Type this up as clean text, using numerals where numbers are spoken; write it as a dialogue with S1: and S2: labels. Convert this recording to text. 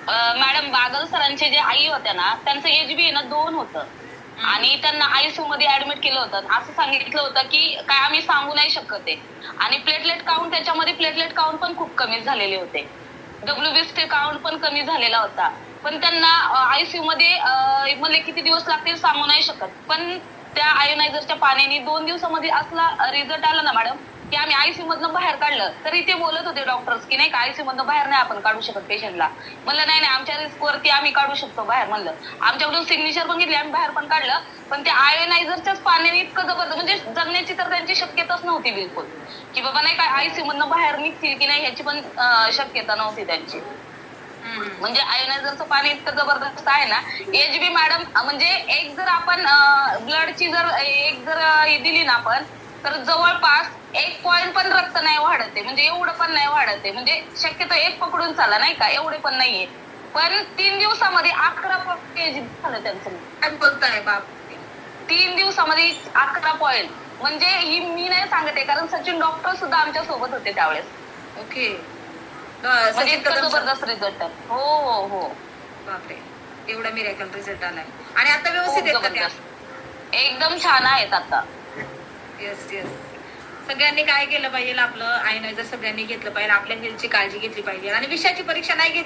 S1: Madam Bagal सरांचे जे आई होत्या ना, त्यांचं एज बी आहे ना 2 होतं. आणि त्यांना आयसीयू मध्ये ऍडमिट केलं होतं. असं सांगितलं होतं की काय आम्ही सांगू नाही शकत आहे. आणि प्लेटलेट काउंट, त्याच्यामध्ये प्लेटलेट काउंट पण खूप कमी झालेले होते. WBC काउंट पण कमी झालेला होता. पण त्यांना आयसीयू मध्ये मला किती दिवस लागतील सांगू नाही शकत. पण त्या आयोनायझरच्या पाण्याने 2 दिवसामध्ये असला रिझल्ट आला ना मॅडम, की आम्ही आयसीयू मधनं बाहेर काढलं. तरी ते बोलत होते डॉक्टर्स की नाही का आयसीयू मधनं बाहेर नाही आपण काढू शकत पेशंटला. म्हणलं नाही नाही, आमच्या रिस्क वरती आम्ही काढू शकतो बाहेर. म्हणलं आमच्याकडून सिग्नेचर पण घेतली, आम्ही बाहेर पण काढलं. पण त्या आयोनायझरच्याच पाण्याने इतकं जबरदस्त, म्हणजे जगण्याची तर त्यांची शक्यताच नव्हती बिलकुल, की बाबा नाही काय आयसीयू मधनं बाहेर निघतील की नाही ह्याची पण शक्यता नव्हती त्यांची. म्हणजे आयोनायझरचं पाणी इतकं जबरदस्त आहे ना. एचबी मॅडम म्हणजे एक जर आपण ब्लडची जर एक जर हे दिली ना आपण, तर जवळपास 1 पॉईंट पण रक्त नाही वाढत आहे. म्हणजे एवढं पण नाही वाढत आहे. म्हणजे शक्यतो 1 पकडून चाला नाही का, एवढे पण नाहीये. पण 3 दिवसामध्ये 11 पॉईंट झालं त्यांचं.
S2: काय बोलताय बाप.
S1: 3 दिवसामध्ये 11 पॉईंट. म्हणजे ही मी नाही सांगत आहे, कारण सचिन डॉक्टर सुद्धा आमच्या सोबत होते त्यावेळेस.
S2: ओके.
S1: म्हणजे इतकं जबरदस्त रिझल्ट आहे. हो हो हो.
S2: बापरे, एवढा मिरेकल रिझल्ट आलाय. आणि आता व्यवस्थित
S1: खूप
S2: आहेत का त्या?
S1: जबरदस्त, एकदम छान आहेत आता.
S2: Yes yes. सगळ्यांनी काय केलं पाहिजे, आपलं आयनायझर सगळ्यांनी घेतलं पाहिजे, आपल्या हेल्थची काळजी घेतली पाहिजे आणि विषयाची परीक्षा नाही घेतली